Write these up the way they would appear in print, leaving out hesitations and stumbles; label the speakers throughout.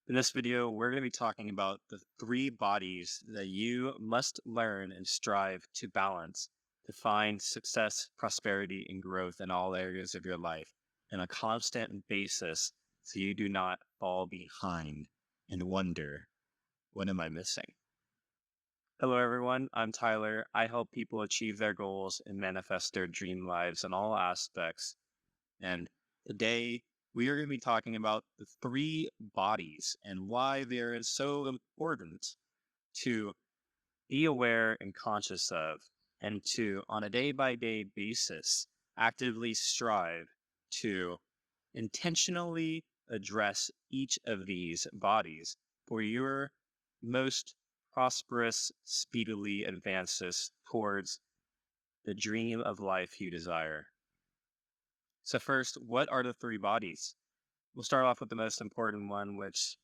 Speaker 1: In this video, we're going to be talking about the three bodies that you must learn and strive to balance to find success, prosperity, and growth in all areas of your life on a constant basis so you do not fall behind and wonder, what am I missing? Hello, everyone. I'm Tyler. I help people achieve their goals and manifest their dream lives in all aspects. And today we are going to be talking about the three bodies and why they're so important to be aware and conscious of, and to, on a day by day basis, actively strive to intentionally address each of these bodies for your most prosperous, speedily advances towards the dream of life you desire. So first, what are the three bodies? We'll start off with the most important one, which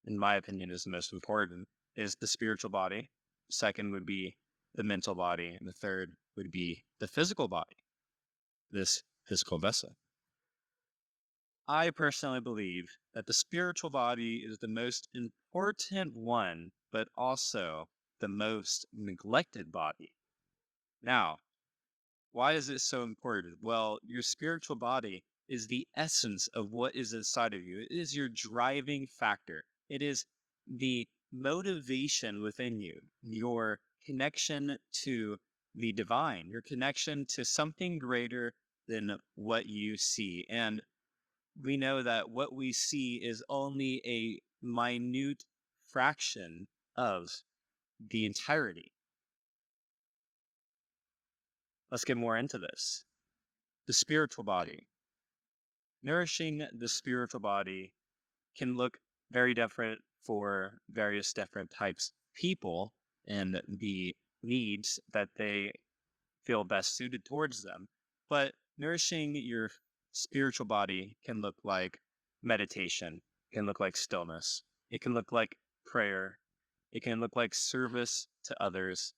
Speaker 1: in my opinion is the most important, is the spiritual body. Second would be the mental body. And the third would be the physical body, this physical vessel. I personally believe that the spiritual body is the most important one, but also the most neglected body. Now, why is it so important? Well, your spiritual body is the essence of what is inside of you. It is your driving factor. It is the motivation within you, your connection to the divine, your connection to something greater than what you see. And we know that what we see is only a minute fraction of the entirety. Let's get more into this. The spiritual body. Nourishing the spiritual body can look very different for various different types of people and the needs that they feel best suited towards them. But nourishing your spiritual body can look like meditation, can look like stillness, it can look like prayer, it can look like service to others,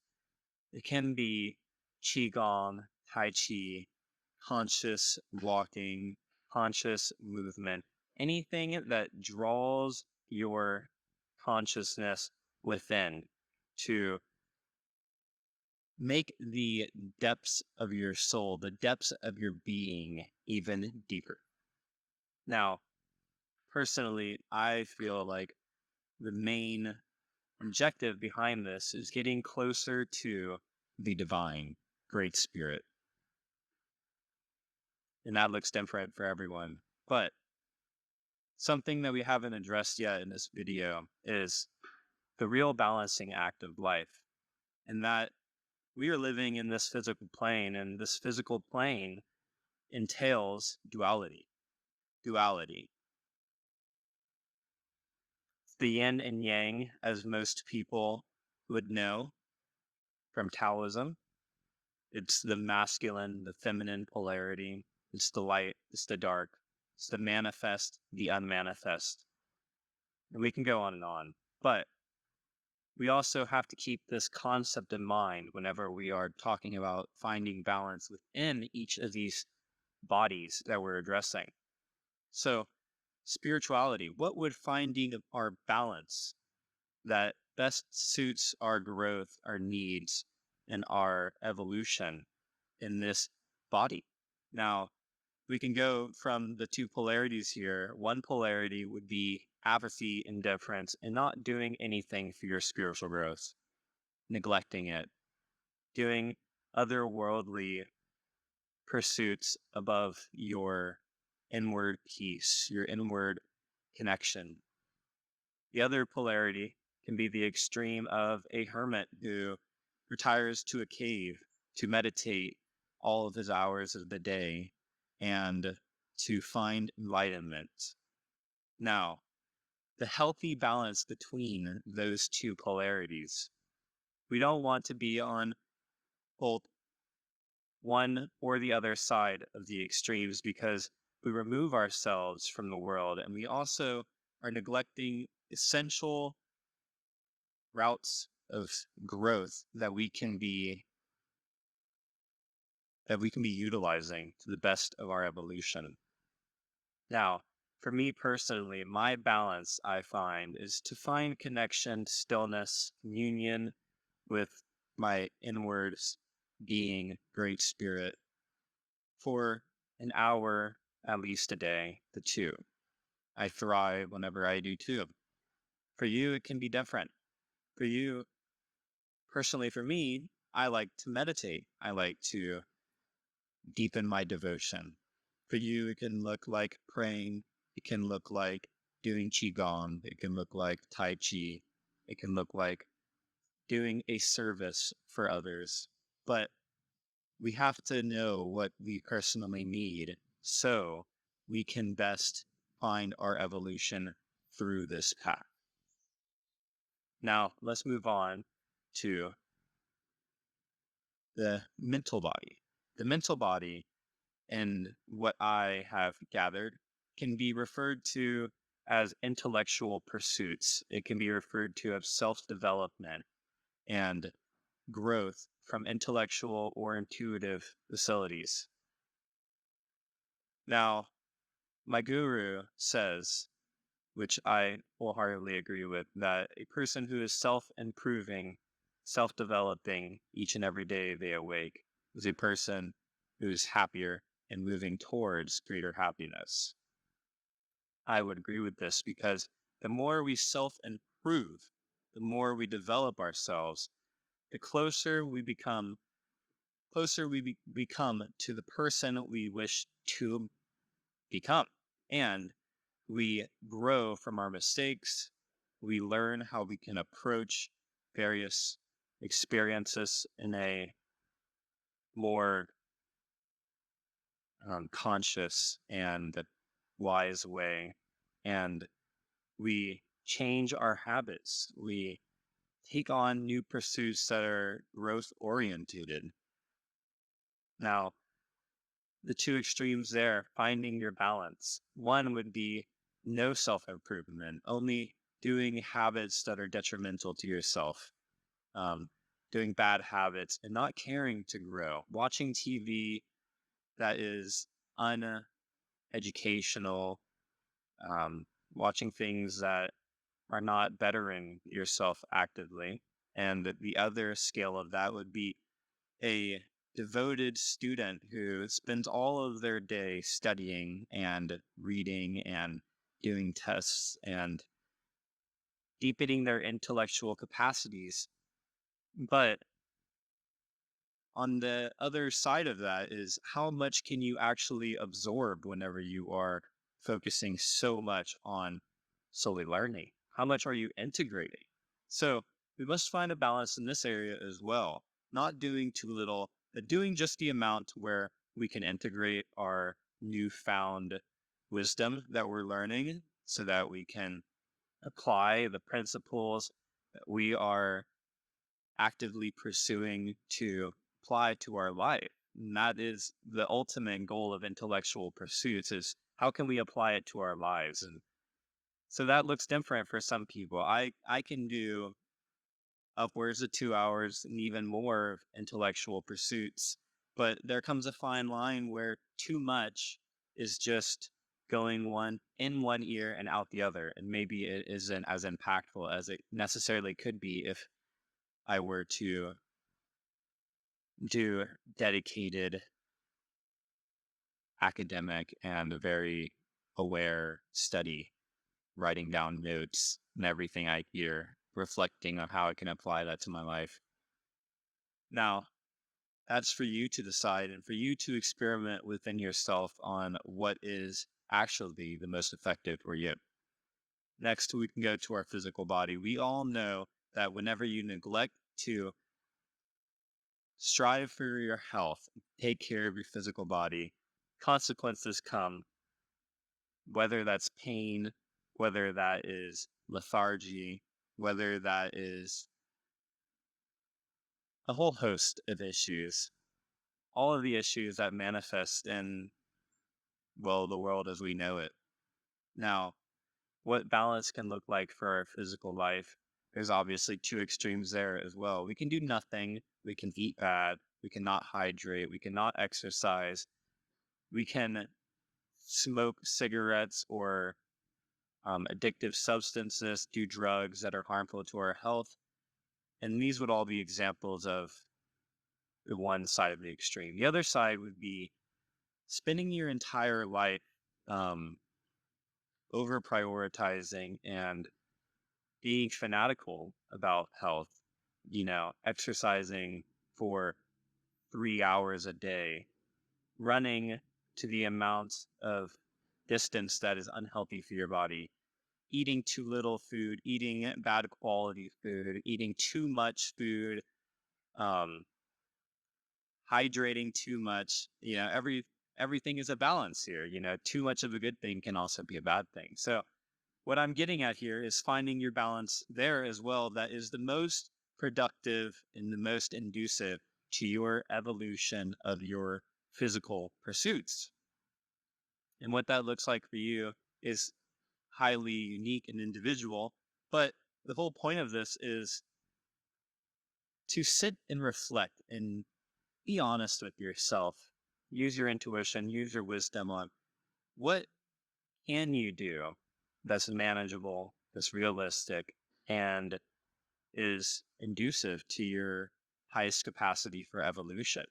Speaker 1: it can be qigong, tai chi, conscious walking, conscious movement, anything that draws your consciousness within to make the depths of your soul, the depths of your being, even deeper. Now, personally, I feel like the main objective behind this is getting closer to the divine, great spirit. And that looks different for everyone. But something that we haven't addressed yet in this video is the real balancing act of life. And that we are living in this physical plane, and this physical plane entails duality. Duality. The yin and yang, as most people would know from Taoism. It's the masculine, the feminine polarity. It's the light, it's the dark, it's the manifest, the unmanifest. And we can go on and on. But we also have to keep this concept in mind whenever we are talking about finding balance within each of these bodies that we're addressing. So, spirituality, what would finding our balance that best suits our growth, our needs, and our evolution in this body? Now, we can go from the two polarities here. One polarity would be apathy, indifference, and not doing anything for your spiritual growth, neglecting it, doing otherworldly pursuits above your inward peace, your inward connection. The other polarity can be the extreme of a hermit who retires to a cave to meditate all of his hours of the day and to find enlightenment. Now, the healthy balance between those two polarities. We don't want to be on both one or the other side of the extremes, because we remove ourselves from the world, and we also are neglecting essential routes of growth that we can be utilizing to the best of our evolution. Now, For me personally, my balance I find is to find connection, stillness, communion with my inwards being, great spirit for an hour at least a day to two. I thrive whenever I do too. For you, it can be different. For you, personally, for me, I like to meditate. I like to deepen my devotion. For you, it can look like praying. It can look like doing Qigong. It can look like Tai Chi. It can look like doing a service for others. But we have to know what we personally need so we can best find our evolution through this path. Now, let's move on to the mental body. The mental body, and what I have gathered, can be referred to as intellectual pursuits. It can be referred to as self-development and growth from intellectual or intuitive facilities. Now, my guru says, which I wholeheartedly agree with, that a person who is self-improving, self-developing each and every day they awake is a person who is happier and moving towards greater happiness. I would agree with this because the more we self-improve, the more we develop ourselves, the closer we become to the person we wish to become. And we grow from our mistakes. We learn how we can approach various experiences in a more conscious and wise way. And we change our habits. We take on new pursuits that are growth oriented. Now, the two extremes there, finding your balance. One would be no self improvement, only doing habits that are detrimental to yourself, doing bad habits and not caring to grow, watching TV that is uneducational, watching things that are not bettering yourself actively. And the other scale of that would be a devoted student who spends all of their day studying and reading and doing tests and deepening their intellectual capacities. But on the other side of that is how much can you actually absorb whenever you are focusing so much on solely learning? How much are you integrating? So we must find a balance in this area as well, not doing too little, but doing just the amount where we can integrate our newfound wisdom that we're learning so that we can apply the principles that we are actively pursuing to apply to our life. And that is the ultimate goal of intellectual pursuits, is how can we apply it to our lives? And so that looks different for some people. I can do upwards of 2 hours and even more of intellectual pursuits, but there comes a fine line where too much is just going one in one ear and out the other, and maybe it isn't as impactful as it necessarily could be if I were to do dedicated academic and very aware study, writing down notes and everything I hear, reflecting on how I can apply that to my life. Now, that's for you to decide and for you to experiment within yourself on what is actually the most effective for you. Next, we can go to our physical body. We all know that whenever you neglect to strive for your health, take care of your physical body, consequences come, whether that's pain, whether that is lethargy, whether that is a whole host of issues. All of the issues that manifest in, well, the world as we know it. Now, what balance can look like for our physical life, there's obviously two extremes there as well. We can do nothing. We can eat bad. We cannot hydrate. We cannot exercise. We can smoke cigarettes or addictive substances, do drugs that are harmful to our health. And these would all be examples of the one side of the extreme. The other side would be spending your entire life um, over prioritizing and being fanatical about health, exercising for 3 hours a day, running to the amount of distance that is unhealthy for your body, eating too little food, eating bad quality food, eating too much food, um, hydrating too much. Everything is a balance here. Too much of a good thing can also be a bad thing. So what I'm getting at here is finding your balance there as well. That is the most productive and the most inducive to your evolution of your physical pursuits. And what that looks like for you is highly unique and individual. But the whole point of this is to sit and reflect and be honest with yourself. Use your intuition, use your wisdom on what can you do that's manageable, that's realistic, and is inducive to your highest capacity for evolution.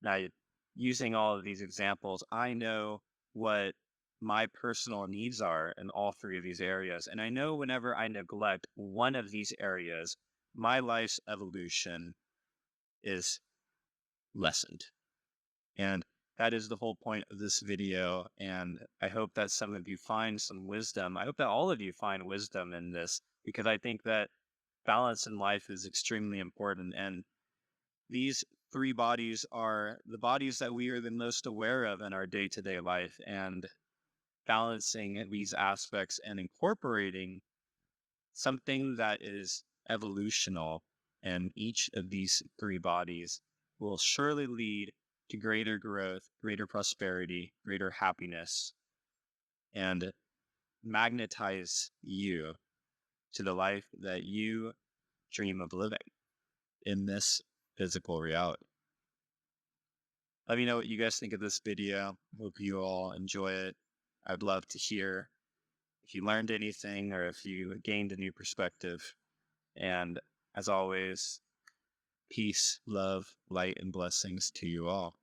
Speaker 1: Now, using all of these examples, I know what my personal needs are in all three of these areas. And I know whenever I neglect one of these areas, my life's evolution is lessened. And that is the whole point of this video. And I hope that some of you find some wisdom. I hope that all of you find wisdom in this, because I think that balance in life is extremely important. And these three bodies are the bodies that we are the most aware of in our day-to-day life. And balancing these aspects and incorporating something that is evolutional in each of these three bodies will surely lead to greater growth, greater prosperity, greater happiness, and magnetize you to the life that you dream of living in this physical reality. Let me know what you guys think of this video. Hope you all enjoy it. I'd love to hear if you learned anything or if you gained a new perspective. And as always, peace, love, light, and blessings to you all.